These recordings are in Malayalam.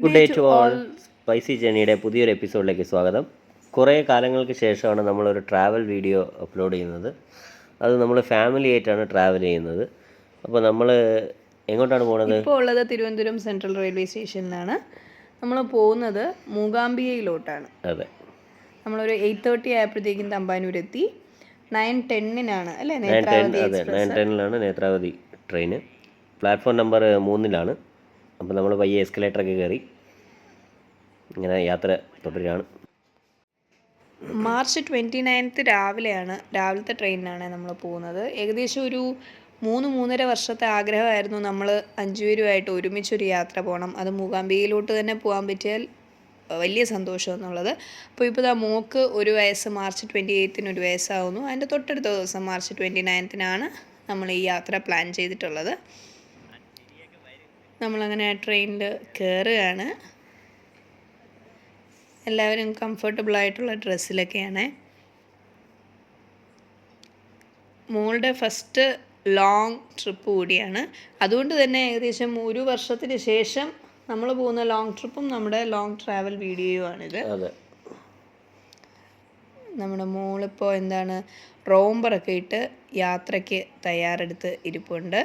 Good day to all. Spicy ജേണിയുടെ പുതിയൊരു എപ്പിസോഡിലേക്ക് സ്വാഗതം. കുറേ കാലങ്ങൾക്ക് ശേഷമാണ് നമ്മളൊരു ട്രാവൽ വീഡിയോ അപ്ലോഡ് ചെയ്യുന്നത്. അത് നമ്മൾ ഫാമിലി ആയിട്ടാണ് ട്രാവൽ ചെയ്യുന്നത്. അപ്പോൾ നമ്മൾ എങ്ങോട്ടാണ് പോകുന്നത്? ഇപ്പോൾ ഉള്ളത് തിരുവനന്തപുരം സെൻട്രൽ റെയിൽവേ സ്റ്റേഷനിലാണ്. നമ്മൾ പോകുന്നത് മൂകാംബികയിലോട്ടാണ്. അതെ, നമ്മളൊരു 8:30 ആയപ്പോഴത്തേക്കും തമ്പാനൂരെത്തി. 9:10 അല്ലേ നേത്രാവതി? അതെ, 9:10 നേത്രാവതി ട്രെയിന്. പ്ലാറ്റ്ഫോം നമ്പർ 3 അപ്പോൾ നമ്മൾ പയ്യെ എസ്കലേറ്ററൊക്കെ കയറി ഇങ്ങനെ യാത്ര തുടരുകയാണ്. മാർച്ച് 29 രാവിലത്തെ ട്രെയിനിനാണ് നമ്മൾ പോകുന്നത്. ഏകദേശം ഒരു 3-3.5 വർഷത്തെ ആഗ്രഹമായിരുന്നു നമ്മൾ 5 പേരുമായിട്ട് ഒരുമിച്ചൊരു യാത്ര പോകണം. അത് മൂകാംബികയിലോട്ട് തന്നെ പോകാൻ പറ്റിയാൽ വലിയ സന്തോഷം എന്നുള്ളത്. അപ്പോൾ ഇപ്പോൾ മോക്ക് 1 വയസ്സ്, മാർച്ച് 28 1 വയസ്സാവുന്നു. അതിൻ്റെ തൊട്ടടുത്ത ദിവസം മാർച്ച് 29 നമ്മൾ ഈ യാത്ര പ്ലാൻ ചെയ്തിട്ടുള്ളത്. നമ്മളങ്ങനെ ട്രെയിനിൽ കയറുകയാണ്. എല്ലാവരും കംഫർട്ടബിളായിട്ടുള്ള ഡ്രസ്സിലൊക്കെയാണ്. മോളുടെ ഫസ്റ്റ് ലോങ് ട്രിപ്പ് കൂടിയാണ്. അതുകൊണ്ട് തന്നെ ഏകദേശം 1 വർഷത്തിന് ശേഷം നമ്മൾ പോകുന്ന ലോങ് ട്രിപ്പും നമ്മുടെ ലോങ് ട്രാവൽ വീഡിയോയുമാണിത്. നമ്മുടെ മോളിപ്പോൾ റോംബറൊക്കെ ഇട്ട് യാത്രയ്ക്ക് തയ്യാറെടുത്ത് ഇരിപ്പുണ്ട്.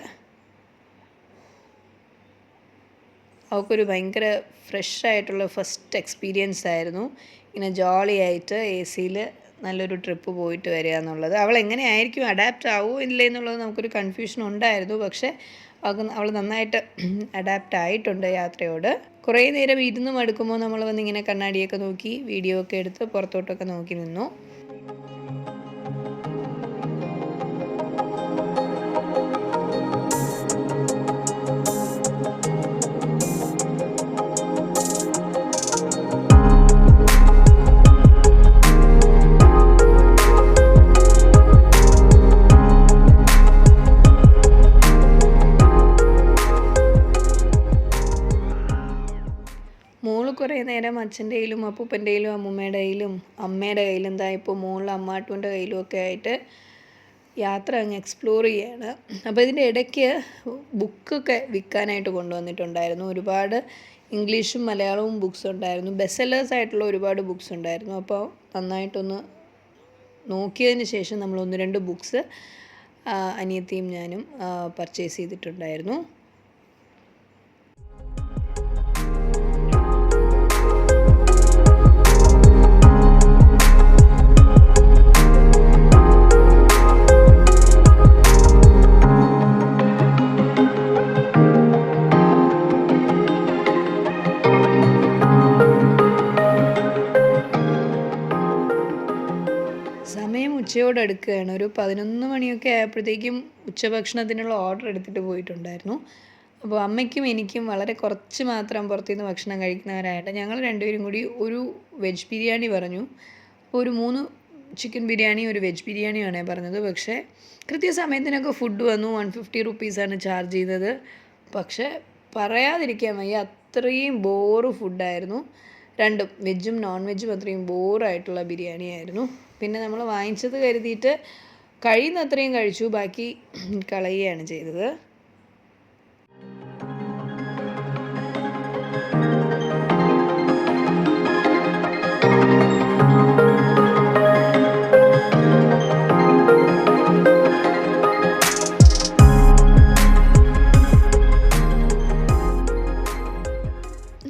അവൾക്കൊരു ഭയങ്കര ഫ്രഷായിട്ടുള്ള ഫസ്റ്റ് എക്സ്പീരിയൻസ് ആയിരുന്നു. ഇങ്ങനെ ജോളിയായിട്ട് AC-യിൽ നല്ലൊരു ട്രിപ്പ് പോയിട്ട് വരിക എന്നുള്ളത്. അവൾ എങ്ങനെയായിരിക്കും അഡാപ്റ്റ് ആവുമോ ഇല്ലേ എന്നുള്ളത് നമുക്കൊരു കൺഫ്യൂഷൻ ഉണ്ടായിരുന്നു. പക്ഷേ അവൾ നന്നായിട്ട് അഡാപ്റ്റ് ആയിട്ടുണ്ട് യാത്രയോട്. കുറേ നേരം ഇരുന്ന് മടുക്കുമ്പോൾ നമ്മൾ വന്നിങ്ങനെ കണ്ണാടിയൊക്കെ നോക്കി വീഡിയോ ഒക്കെ എടുത്ത് പുറത്തോട്ടൊക്കെ നോക്കി നിന്നു. മോള് കുറേ നേരം അച്ഛൻ്റെ കയ്യിലും അപ്പൂപ്പൻ്റെ കയ്യിലും അമ്മൂമ്മയുടെ കയ്യിലും അമ്മയുടെ കയ്യിലും ഇപ്പോൾ മോളിൽ അമ്മാട്ടുവിൻ്റെ കയ്യിലും ഒക്കെ ആയിട്ട് യാത്ര അങ്ങ് എക്സ്പ്ലോർ ചെയ്യാണ്. അപ്പോൾ ഇതിൻ്റെ ഇടയ്ക്ക് ബുക്കൊക്കെ വിൽക്കാനായിട്ട് കൊണ്ടുവന്നിട്ടുണ്ടായിരുന്നു. ഒരുപാട് ഇംഗ്ലീഷും മലയാളവും ബുക്സ് ഉണ്ടായിരുന്നു. ബെസ്റ്റ് സെല്ലേഴ്സ് ആയിട്ടുള്ള ഒരുപാട് ബുക്സ് ഉണ്ടായിരുന്നു. അപ്പോൾ നന്നായിട്ടൊന്ന് നോക്കിയതിന് ശേഷം നമ്മൾ 1-2 ബുക്സ് അനിയത്തിയും ഞാനും പർച്ചേസ് ചെയ്തിട്ടുണ്ടായിരുന്നു. സമയം ഉച്ചയോടടുക്കുകയാണ്. ഒരു 11 മണിയൊക്കെ ആയപ്പോഴത്തേക്കും ഉച്ചഭക്ഷണത്തിനുള്ള ഓർഡർ എടുത്തിട്ട് പോയിട്ടുണ്ടായിരുന്നു. അപ്പോൾ അമ്മയ്ക്കും എനിക്കും വളരെ കുറച്ച് മാത്രം പുറത്തുനിന്ന് ഭക്ഷണം കഴിക്കുന്നവരായിട്ട് ഞങ്ങൾ 2 പേരും കൂടി ഒരു വെജ് ബിരിയാണി പറഞ്ഞു. അപ്പോൾ ഒരു 3 ചിക്കൻ ബിരിയാണി, ഒരു വെജ് ബിരിയാണിയാണ് പറഞ്ഞത്. പക്ഷേ കൃത്യസമയത്തിനൊക്കെ ഫുഡ് വന്നു. 150 റുപ്പീസാണ് ചാർജ് ചെയ്തത്. പക്ഷേ പറയാതിരിക്കാൻ വയ്യ, അത്രയും ബോറ് ഫുഡായിരുന്നു. 2ഉം വെജും നോൺ വെജും അത്രയും ബോറായിട്ടുള്ള ബിരിയാണി ആയിരുന്നു. പിന്നെ നമ്മൾ വാങ്ങിച്ചത് കരുതിയിട്ട് കഴിയുന്നത്രയും കഴിച്ചു, ബാക്കി കളയുകയാണ് ചെയ്തത്.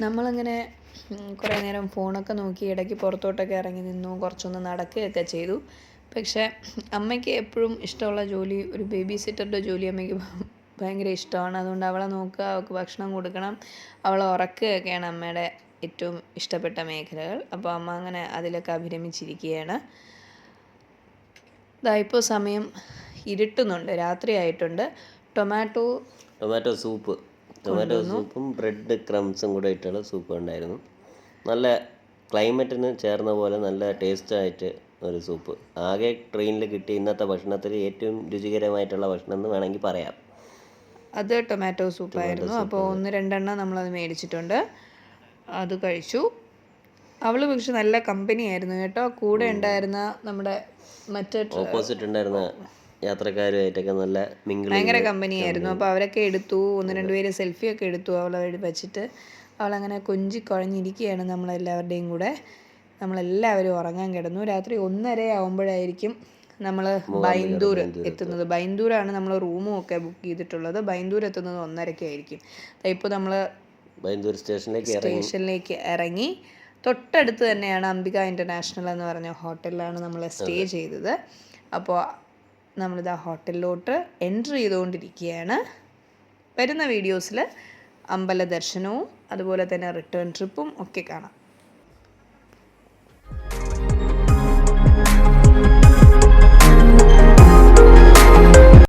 നമ്മളങ്ങനെ കുറേ നേരം ഫോണൊക്കെ നോക്കി ഇടയ്ക്ക് പുറത്തോട്ടൊക്കെ ഇറങ്ങി നിന്നു, കുറച്ചൊന്ന് നടക്കുകയൊക്കെ ചെയ്തു. പക്ഷേ അമ്മയ്ക്ക് എപ്പോഴും ഇഷ്ടമുള്ള ജോലി ഒരു ബേബി സിറ്ററുടെ ജോലി അമ്മയ്ക്ക് ഭയങ്കര ഇഷ്ടമാണ്. അതുകൊണ്ട് അവളെ നോക്കുക, അവൾക്ക് ഭക്ഷണം കൊടുക്കണം, അവളെ ഉറക്കുകയൊക്കെയാണ് അമ്മയുടെ ഏറ്റവും ഇഷ്ടപ്പെട്ട മേഖലകൾ. അപ്പോൾ അമ്മ അങ്ങനെ അതിലൊക്കെ അഭിരമിച്ചിരിക്കുകയാണ്. ഇപ്പോൾ സമയം ഇരുട്ടുന്നുണ്ട്, രാത്രിയായിട്ടുണ്ട്. ടൊമാറ്റോ സൂപ്പും ബ്രെഡ് ക്രംസും കൂടെ ഇട്ടുള്ള സൂപ്പ് ഉണ്ടായിരുന്നു. നല്ല ക്ലൈമറ്റിന് ചേർന്ന പോലെ നല്ല ടേസ്റ്റായിട്ട് ഒരു സൂപ്പ്. ആകെ ട്രെയിനിൽ കിട്ടിയ ഇന്നത്തെ ഭക്ഷണത്തിൽ ഏറ്റവും രുചികരമായിട്ടുള്ള ഭക്ഷണം എന്ന് വേണമെങ്കിൽ പറയാം. അത് ടൊമാറ്റോ സൂപ്പായിരുന്നു. അപ്പോൾ 1-2 നമ്മളത് മേടിച്ചിട്ടുണ്ട്, അത് കഴിച്ചു. അവൾ പക്ഷെ നല്ല കമ്പനിയായിരുന്നു കേട്ടോ. കൂടെ ഉണ്ടായിരുന്ന നമ്മുടെ ഓപ്പോസിറ്റ് ഉണ്ടായിരുന്ന യാത്രക്കാരുമായിട്ടൊക്കെ നല്ല ഭയങ്കര കമ്പനിയായിരുന്നു. അപ്പോൾ അവരൊക്കെ എടുത്തു, 1-2 പേര് സെൽഫിയൊക്കെ എടുത്തു അവളെ വെച്ചിട്ട്. അവളങ്ങനെ കുഴഞ്ഞിരിക്കുകയാണ് നമ്മളെല്ലാവരുടെയും കൂടെ. നമ്മളെല്ലാവരും ഉറങ്ങാൻ കിടന്നു. രാത്രി 1:30 ആകുമ്പോഴായിരിക്കും നമ്മൾ ബൈന്ദൂർ എത്തുന്നത്. ബൈന്ദൂരാണ് നമ്മൾ റൂമും ഒക്കെ ബുക്ക് ചെയ്തിട്ടുള്ളത്. ബൈന്ദൂർ എത്തുന്നത് 1:30-ആയിരിക്കും. ഇപ്പോൾ നമ്മൾ ബൈന്ദൂർ സ്റ്റേഷനിലേക്ക് ഇറങ്ങി. തൊട്ടടുത്ത് തന്നെയാണ് അംബിക ഇൻ്റർനാഷണൽ എന്ന് പറഞ്ഞ ഹോട്ടലിലാണ് നമ്മൾ സ്റ്റേ ചെയ്തത്. അപ്പോൾ നമ്മളിത് ആ ഹോട്ടലിലോട്ട് എൻട്രി ചെയ്തുകൊണ്ടിരിക്കുകയാണ്. വരുന്ന വീഡിയോസിൽ അമ്പല ദർശനവും അതുപോലെ തന്നെ റിട്ടേൺ ട്രിപ്പും ഒക്കെ കാണാം.